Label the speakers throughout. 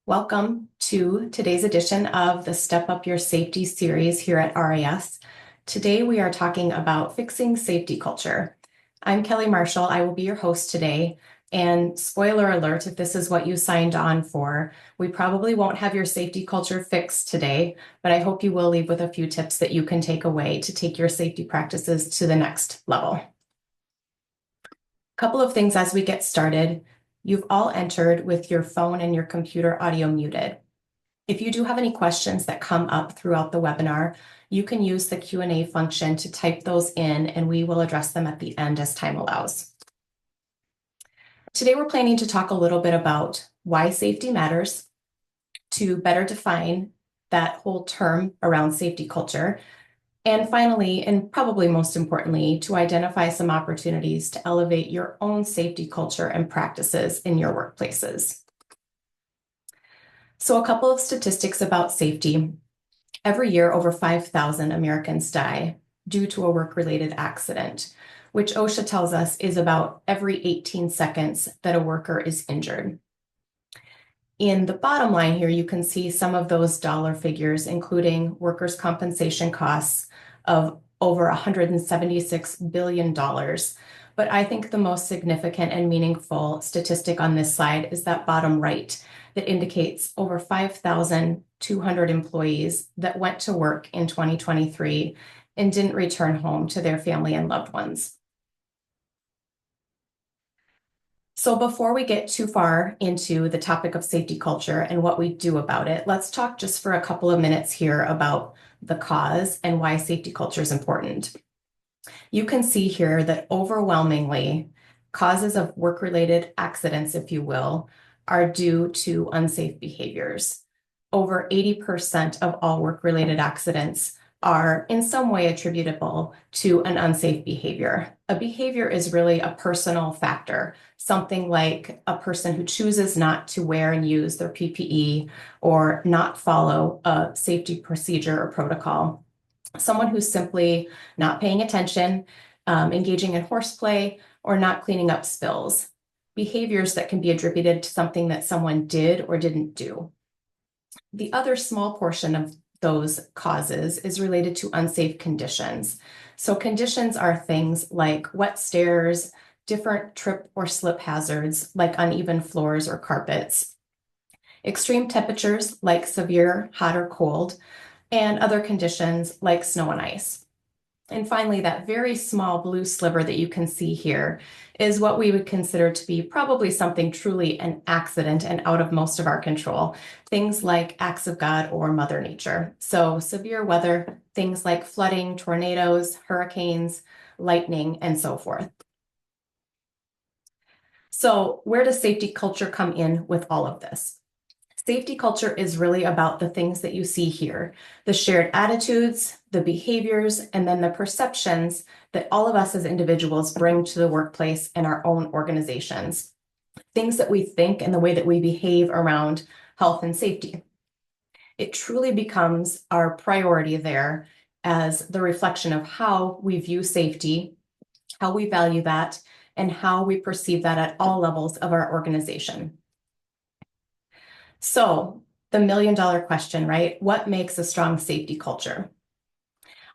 Speaker 1: Welcome to today's edition of the Step Up Your Safety series here at RAS. Today we are talking about fixing safety culture. I'm Kelly Marshall. I will be your host today. And spoiler alert, if this is what you signed on for, we probably won't have your safety culture fixed today, but I hope you will leave with a few tips that you can take away to take your safety practices to the next level. A couple of things as we get started. You've all entered with your phone and your computer audio muted. If you do have any questions that come up throughout the webinar, you can use the Q&A function to type those in and we will address them at the end as time allows. Today we're planning to talk a little bit about why safety matters, to better define that whole term around safety culture, and finally, and probably most importantly, to identify some opportunities to elevate your own safety culture and practices in your workplaces. So a couple of statistics about safety. Every year, over 5,000 Americans die due to a work-related accident, which OSHA tells us is about every 18 seconds that a worker is injured. In the bottom line here, you can see some of those dollar figures, including workers' compensation costs of over $176 billion. But I think the most significant and meaningful statistic on this slide is that bottom right that indicates over 5,200 employees that went to work in 2023 and didn't return home to their family and loved ones. So before we get too far into the topic of safety culture and what we do about it, let's talk just for a couple of minutes here about the cause and why safety culture is important. You can see here that overwhelmingly, causes of work-related accidents, if you will, are due to unsafe behaviors. Over 80% of all work-related accidents are in some way attributable to an unsafe behavior. A behavior is really a personal factor, something like a person who chooses not to wear and use their PPE or not follow a safety procedure or protocol. Someone who's simply not paying attention, engaging in horseplay, or not cleaning up spills. Behaviors that can be attributed to something that someone did or didn't do. The other small portion of those causes is related to unsafe conditions. So conditions are things like wet stairs, different trip or slip hazards like uneven floors or carpets, extreme temperatures like severe hot or cold, and other conditions like snow and ice. And finally, that very small blue sliver that you can see here is what we would consider to be probably something truly an accident and out of most of our control, things like acts of God or Mother Nature. So severe weather, things like flooding, tornadoes, hurricanes, lightning, and so forth. So where does safety culture come in with all of this? Safety culture is really about the things that you see here, the shared attitudes, the behaviors, and then the perceptions that all of us as individuals bring to the workplace and our own organizations, things that we think and the way that we behave around health and safety. It truly becomes our priority there as the reflection of how we view safety, how we value that, and how we perceive that at all levels of our organization. So the million-dollar question, right? What makes a strong safety culture?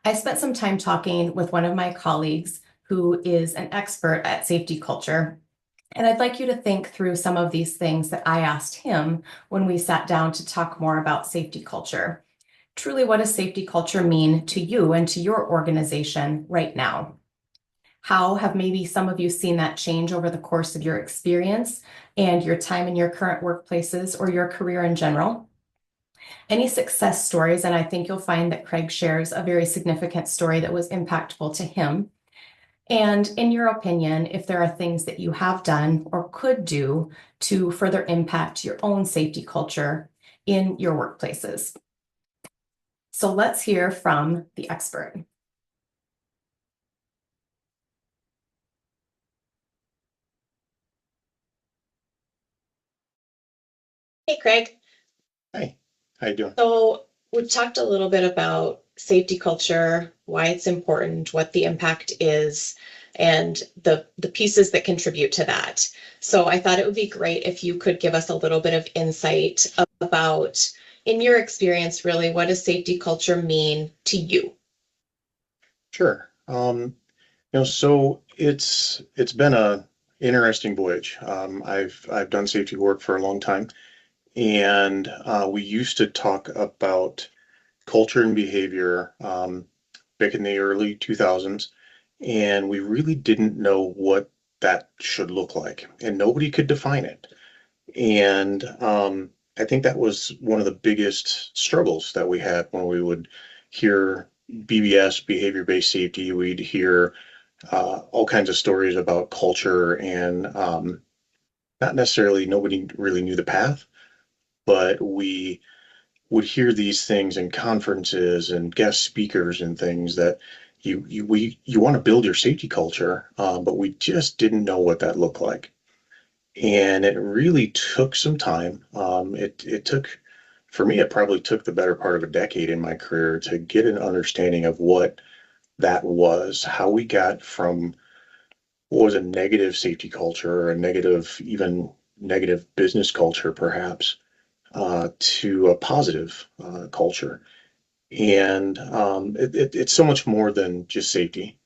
Speaker 1: I spent some time talking with one of my colleagues who is an expert at safety culture. And I'd like you to think through some of these things that I asked him when we sat down to talk more about safety culture. Truly, what does safety culture mean to you and to your organization right now? How have maybe some of you seen that change over the course of your experience and your time in your current workplaces or your career in general? Any success stories, and I think you'll find that Craig shares a very significant story that was impactful to him. And in your opinion, if there are things that you have done or could do to further impact your own safety culture in your workplaces. So let's hear from the expert. Hey, Craig.
Speaker 2: Hi, how you doing?
Speaker 1: So we've talked a little bit about safety culture, why it's important, what the impact is.
Speaker 3: and the pieces that contribute to that. So I thought it would be great if you could give us a little bit of insight about, in your experience, really, what does safety culture mean to you?
Speaker 2: Sure. So it's been a interesting voyage. I've done safety work for a long time, and we used to talk about culture and behavior back in the early 2000s, and we really didn't know what that should look like, and nobody could define it. And I think that was one of the biggest struggles that we had when we would hear BBS, behavior-based safety. We'd hear all kinds of stories about culture, and not necessarily nobody really knew the path, but we would hear these things in conferences and guest speakers and things that you want to build your safety culture, but we just didn't know what that looked like. And it really took some time. It took, for me, it probably took the better part of a decade in my career to get an understanding of what that was, how we got from what was a negative safety culture, or a negative, even negative business culture, perhaps, to a positive culture. And it's so much more than just safety.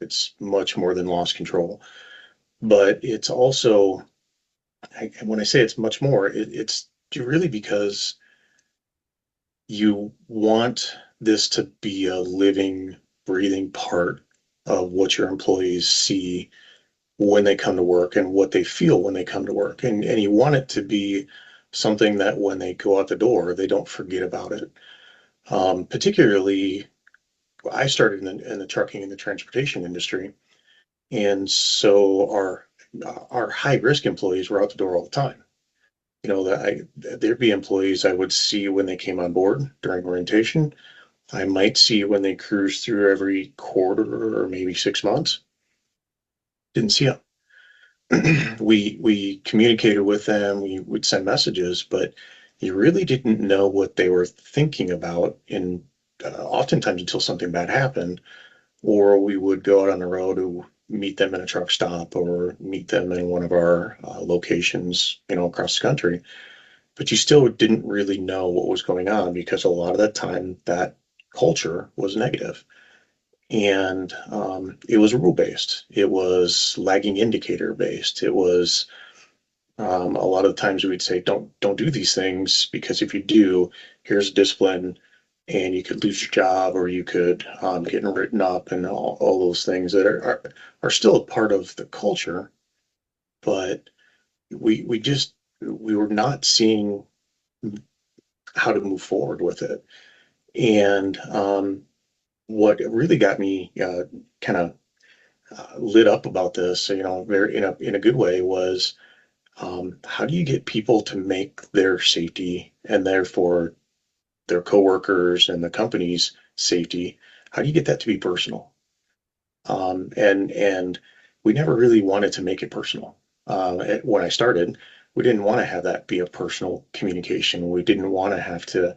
Speaker 2: It's much more than loss control. But it's also, when I say it's much more, it's really because you want this to be a living, breathing part of what your employees see when they come to work and what they feel when they come to work. And you want it to be something that when they go out the door, they don't forget about it. Particularly, I started in the trucking and the transportation industry, and so our high risk employees were out the door all the time. There'd be employees I would see when they came on board during orientation. I might see when they cruised through every quarter or maybe 6 months. Didn't see them. We communicated with them. We would send messages, but you really didn't know what they were thinking about. In oftentimes until something bad happened, or we would go out on the road to meet them in a truck stop or meet them in one of our locations, across the country. But you still didn't really know what was going on because a lot of the time that culture was negative. And it was rule based. It was lagging indicator based. It was a lot of the times we'd say, don't do these things because if you do, here's discipline, and you could lose your job or you could get written up, and all those things that are still a part of the culture, but we were not seeing how to move forward with it. And what really got me kind of lit up about this, very in a good way, was how do you get people to make their safety and therefore their coworkers and the company's safety? How do you get that to be personal? And we never really wanted to make it personal. When I started, we didn't want to have that be a personal communication. We didn't want to have to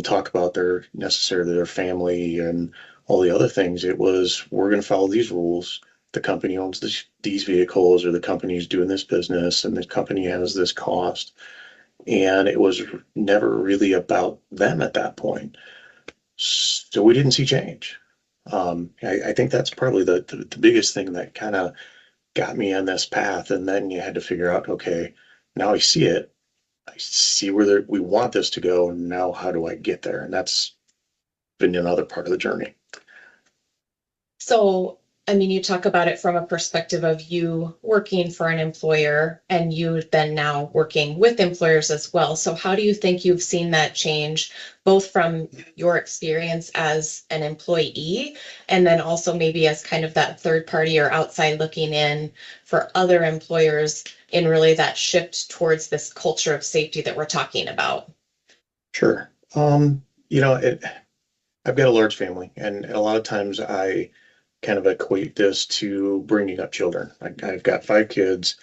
Speaker 2: talk about necessarily their family and all the other things. It was, we're going to follow these rules. The company owns these vehicles, or the company is doing this business, and the company has this cost. And it was never really about them at that point. So we didn't see change. I think that's probably the biggest thing that kind of got me on this path. And then you had to figure out, okay, now I see it. I see where we want this to go. Now, how do I get there? And that's been another part of the journey.
Speaker 3: So, I mean, you talk about it from a perspective of you working for an employer and you then now working with employers as well. So how do you think you've seen that change, both from your experience as an employee and then also maybe as kind of that third party or outside looking in for other employers in really that shift towards this culture of safety that we're talking about?
Speaker 2: Sure. I've got a large family, and a lot of times I kind of equate this to bringing up children. I've got 5 kids,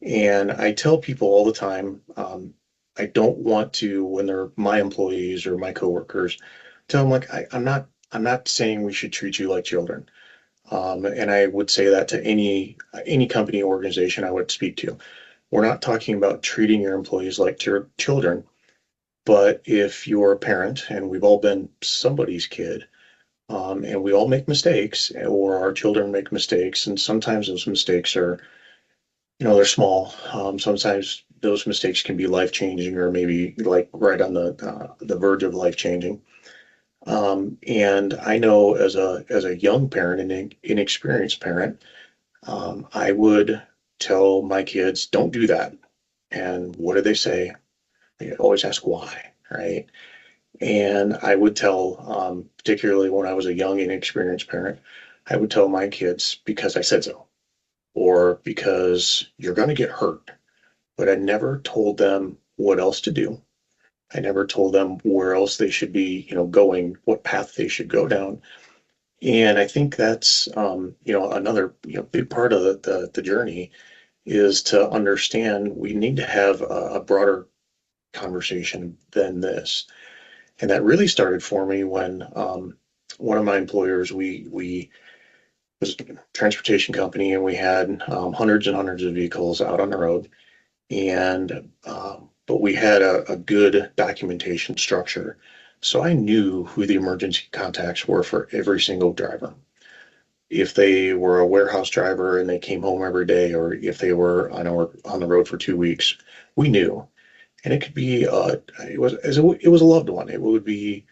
Speaker 2: and I tell people all the time, I don't want to, when they're my employees or my coworkers, tell them like I'm not saying we should treat you like children. And I would say that to any company or organization I would speak to. We're not talking about treating your employees like your children, but if you're a parent, and we've all been somebody's kid, and we all make mistakes, or our children make mistakes, and sometimes those mistakes are, they're small. Sometimes those mistakes can be life changing, or maybe like right on the verge of life changing. And I know as a young parent and an inexperienced parent, I would tell my kids, don't do that. And what do they say? They always ask why, right? And I would tell, particularly when I was a young, inexperienced parent, I would tell my kids because I said so, or because you're going to get hurt. But I never told them what else to do. I never told them where else they should be, going, what path they should go down. And I think that's, another, big part of the journey is to understand we need to have a broader conversation than this. And that really started for me when one of my employers, we was a transportation company, and we had hundreds and hundreds of vehicles out on the road. And but we had a good documentation structure. So I knew who the emergency contacts were for every single driver. If they were a warehouse driver and they came home every day, or if they were on the road for 2 weeks, we knew. And it could be it was a loved one. It would be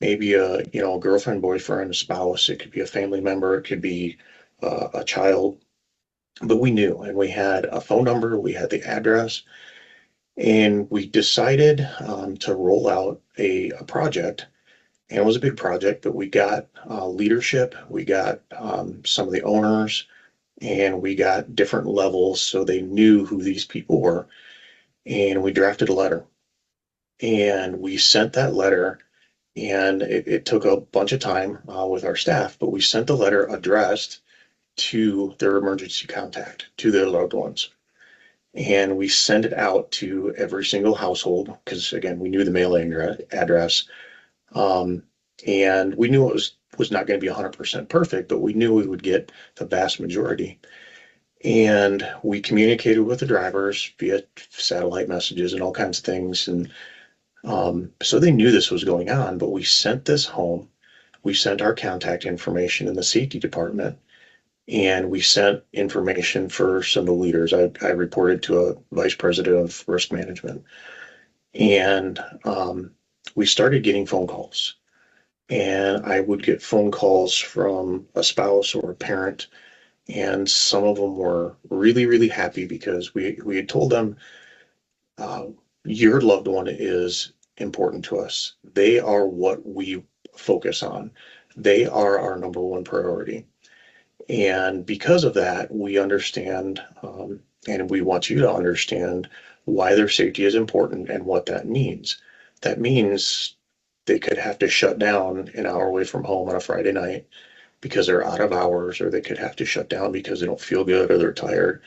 Speaker 2: maybe a girlfriend, boyfriend, a spouse. It could be a family member. It could be a child. But we knew, and we had a phone number. We had the address, and we decided to roll out a project. And it was a big project, but we got leadership. We got some of the owners, and we got different levels so they knew who these people were. And we drafted a letter, and we sent that letter. And it took a bunch of time with our staff, but we sent the letter addressed to their emergency contact, to their loved ones. And we sent it out to every single household because, again, we knew the mailing address. Um, and we knew it was not going to be 100% perfect, but we knew we would get the vast majority. And we communicated with the drivers via satellite messages and all kinds of things. And so they knew this was going on, but we sent this home. We sent our contact information in the safety department, and we sent information for some of the leaders. I reported to a vice president of risk management, and we started getting phone calls. And I would get phone calls from a spouse or a parent, and some of them were really, really happy because we had told them, uh, your loved one is important to us. They are what we focus on. They are our number one priority. And because of that, we understand, and we want you to understand why their safety is important and what that means. That means they could have to shut down an hour away from home on a Friday night because they're out of hours, or they could have to shut down because they don't feel good or they're tired.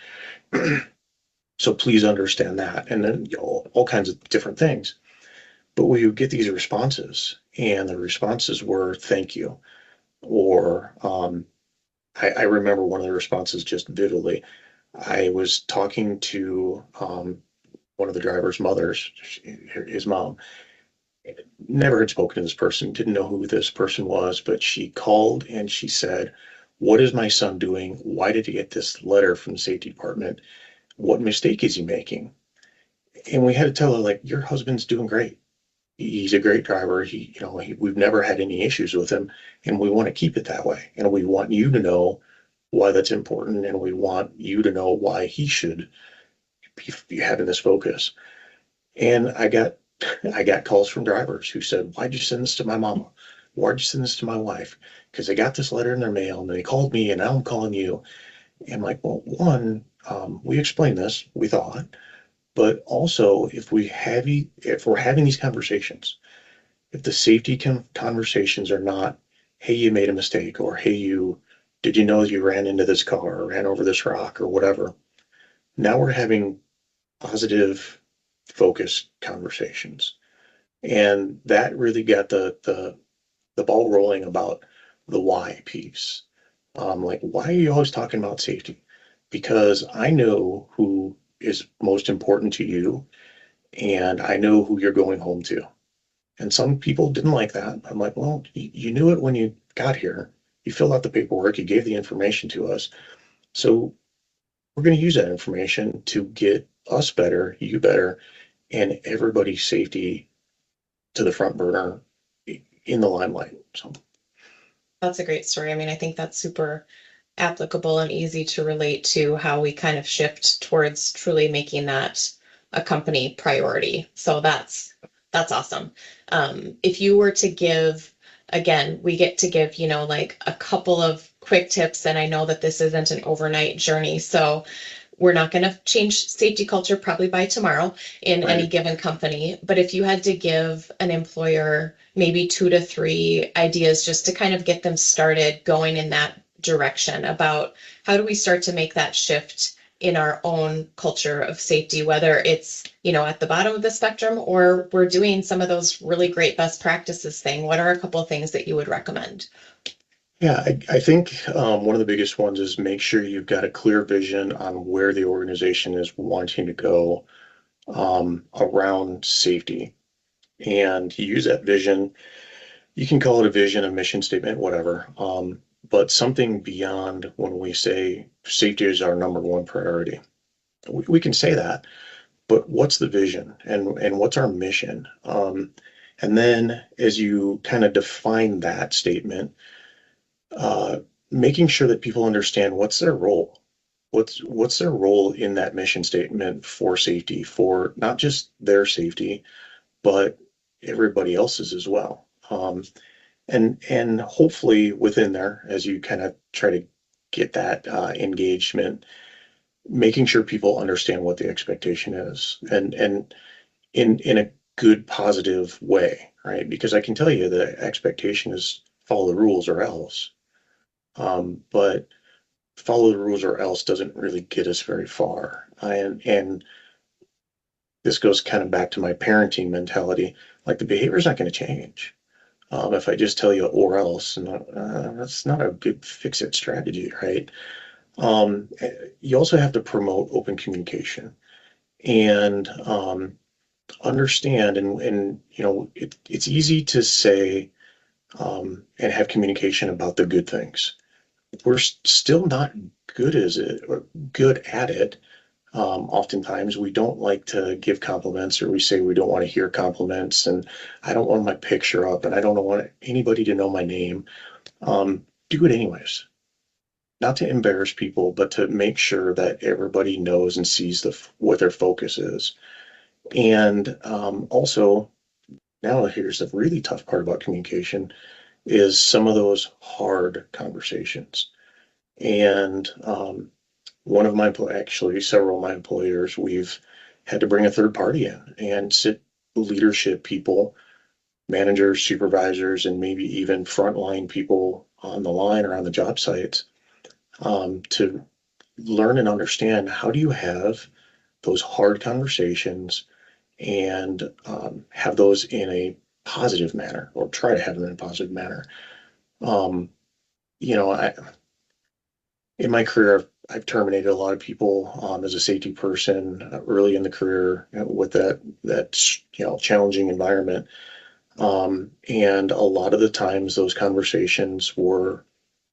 Speaker 2: So please understand that. And then all kinds of different things. But we would get these responses, and the responses were thank you. Or I remember one of the responses just vividly. I was talking to one of the driver's mothers, his mom. Never had spoken to this person, didn't know who this person was, but she called and she said, what is my son doing? Why did he get this letter from the safety department? What mistake is he making? And we had to tell her, like, your husband's doing great. He's a great driver. We've never had any issues with him, and we want to keep it that way. And we want you to know why that's important, and we want you to know why he should be having this focus. And I got calls from drivers who said, why'd you send this to my mama? Why'd you send this to my wife? Because they got this letter in their mail and they called me, and now I'm calling you. And I'm like, well, one, we explained this, we thought, but also if we're having these conversations, if the safety conversations are not, hey, you made a mistake, or hey, did you know you ran into this car or ran over this rock or whatever? Now we're having positive, focused conversations. And that really got the ball rolling about the why piece. Like, why are you always talking about safety? Because I know who is most important to you, and I know who you're going home to. And some people didn't like that. I'm like, well, you knew it when you got here. You filled out the paperwork, you gave the information to us. So we're going to use that information to get us better, you better, and everybody's safety to the front burner in the limelight. So,
Speaker 3: That's a great story. I mean, I think that's super applicable and easy to relate to how we kind of shift towards truly making that a company priority. So that's awesome. If you were to give, again, we get to give, like a couple of quick tips, and I know that this isn't an overnight journey. So we're not going to change safety culture probably by tomorrow in any
Speaker 2: right.
Speaker 3: given company. But if you had to give an employer maybe 2 to 3 ideas just to kind of get them started going in that direction about how do we start to make that shift in our own culture of safety, whether it's, at the bottom of the spectrum or we're doing some of those really great best practices thing, what are a couple of things that you would recommend?
Speaker 2: Yeah, I think one of the biggest ones is make sure you've got a clear vision on where the organization is wanting to go around safety and use that vision. You can call it a vision, a mission statement, whatever. But something beyond when we say safety is our number one priority. We can say that, but what's the vision and what's our mission? And then as you kind of define that statement, uh, making sure that people understand what's their role. What's their role in that mission statement for safety, for not just their safety, but everybody else's as well. And hopefully within there, as you kind of try to get that engagement, making sure people understand what the expectation is, and in a good positive way, right? Because I can tell you the expectation is follow the rules or else. But follow the rules or else doesn't really get us very far. And this goes kind of back to my parenting mentality. Like the behavior is not going to change. If I just tell you or else, and that's not a good fix it strategy, right? Um, you also have to promote open communication and understand, and it's easy to say and have communication about the good things. We're still not good as it or good at it. Oftentimes we don't like to give compliments, or we say we don't want to hear compliments, and I don't want my picture up, and I don't want anybody to know my name. Do it anyways, not to embarrass people, but to make sure that everybody knows and sees what their focus is. And also, now here's the really tough part about communication is some of those hard conversations. And one of my, actually several of my employers, we've had to bring a third party in and sit leadership people, managers, supervisors, and maybe even frontline people on the line or on the job sites to learn and understand how do you have those hard conversations and have those in a positive manner, or try to have them in a positive manner. Um, I in my career, I've terminated a lot of people as a safety person early in the career with that challenging environment. And a lot of the times, those conversations were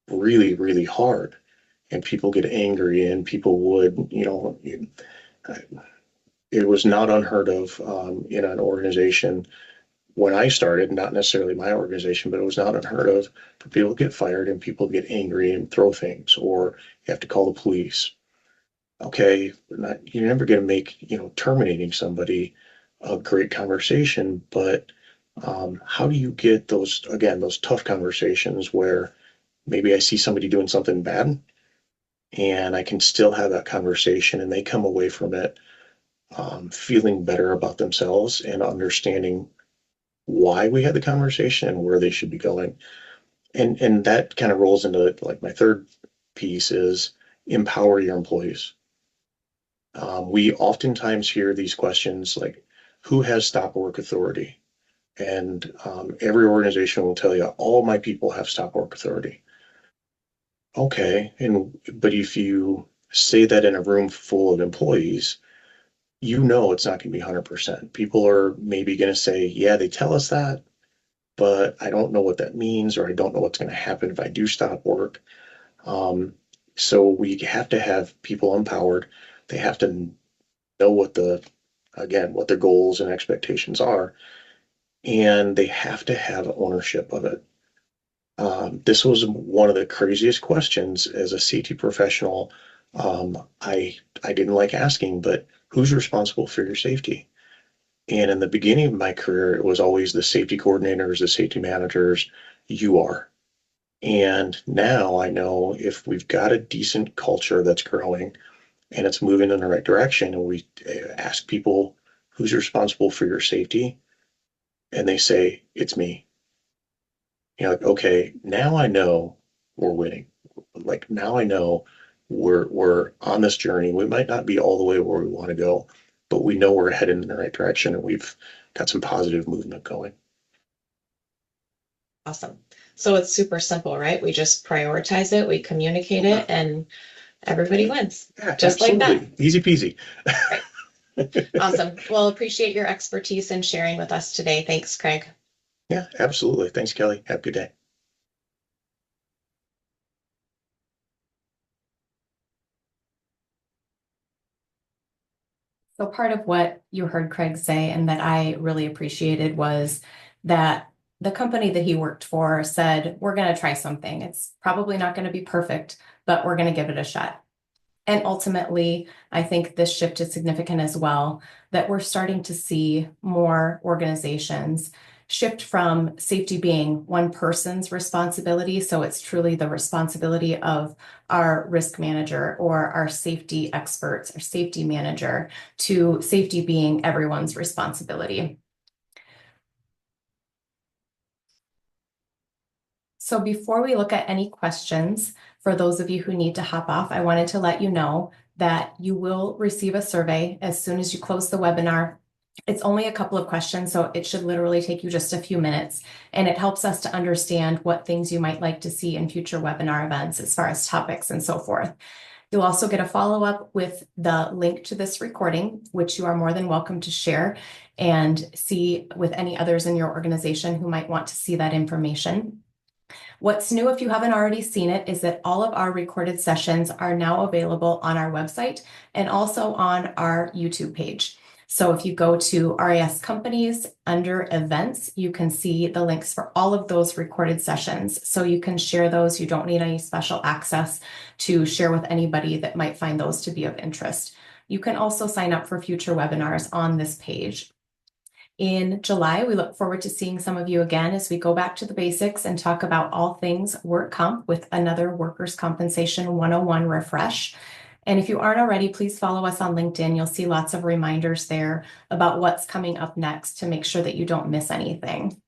Speaker 2: really, really hard, and people get angry, and people would, it was not unheard of in an organization when I started, not necessarily my organization, but it was not unheard of for people to get fired and people to get angry and throw things, or you have to call the police. Okay, you're never going to make, terminating somebody a great conversation, but how do you get those, again, those tough conversations where maybe I see somebody doing something bad and I can still have that conversation and they come away from it feeling better about themselves and understanding why we had the conversation and where they should be going. And that kind of rolls into like my third piece is empower your employees. We oftentimes hear these questions like, who has stop work authority? And every organization will tell you, all my people have stop work authority. okay, but if you say that in a room full of employees, you know it's not going to be 100%. People are maybe going to say, yeah, they tell us that, but I don't know what that means, or I don't know what's going to happen if I do stop work. Um, so we have to have people empowered. They have to know what their goals and expectations are, and they have to have ownership of it. This was one of the craziest questions as a CT professional. I didn't like asking, but who's responsible for your safety? And in the beginning of my career, it was always the safety coordinators, the safety managers. You are. And now I know if we've got a decent culture that's growing and it's moving in the right direction, and we ask people who's responsible for your safety, and they say, it's me. Like, okay, now I know we're winning. Like now I know we're on this journey. We might not be all the way where we want to go, but we know we're heading in the right direction and we've got some positive movement going.
Speaker 3: Awesome. So it's super simple, right? We just prioritize it, we communicate it, and everybody wins.
Speaker 2: Yeah,
Speaker 3: Just like that.
Speaker 2: absolutely. Easy peasy.
Speaker 3: Awesome. Well, appreciate your expertise and sharing with us today. Thanks, Craig.
Speaker 2: Yeah, absolutely. Thanks, Kelly. Have a good day.
Speaker 1: So part of what you heard Craig say and that I really appreciated was that the company that he worked for said, we're going to try something. It's probably not going to be perfect, but we're going to give it a shot. And ultimately, I think this shift is significant as well, that we're starting to see more organizations shift from safety being one person's responsibility. So it's truly the responsibility of our risk manager or our safety experts or safety manager, to safety being everyone's responsibility. So before we look at any questions, for those of you who need to hop off, I wanted to let you know that you will receive a survey as soon as you close the webinar. It's only a couple of questions, so it should literally take you just a few minutes, and it helps us to understand what things you might like to see in future webinar events as far as topics and so forth. You'll also get a follow-up with the link to this recording, which you are more than welcome to share and see with any others in your organization who might want to see that information. What's new, if you haven't already seen it, is that all of our recorded sessions are now available on our website and also on our YouTube page. So if you go to RAS Companies under events, you can see the links for all of those recorded sessions. So you can share those. You don't need any special access to share with anybody that might find those to be of interest. You can also sign up for future webinars on this page. In July, we look forward to seeing some of you again as we go back to the basics and talk about all things work comp with another Workers' Compensation 101 refresh. And if you aren't already, please follow us on LinkedIn. You'll see lots of reminders there about what's coming up next to make sure that you don't miss anything.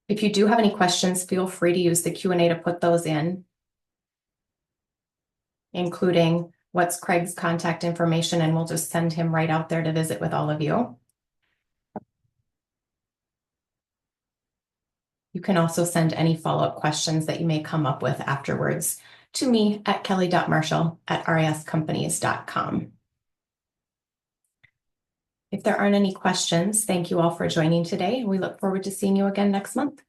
Speaker 1: If you do have any questions, feel free to use the Q&A to put those in, including what's Craig's contact information, and we'll just send him right out there to visit with all of you. You can also send any follow-up questions that you may come up with afterwards to me at kelly.marshall@rascompanies.com. If there aren't any questions, thank you all for joining today. We look forward to seeing you again next month.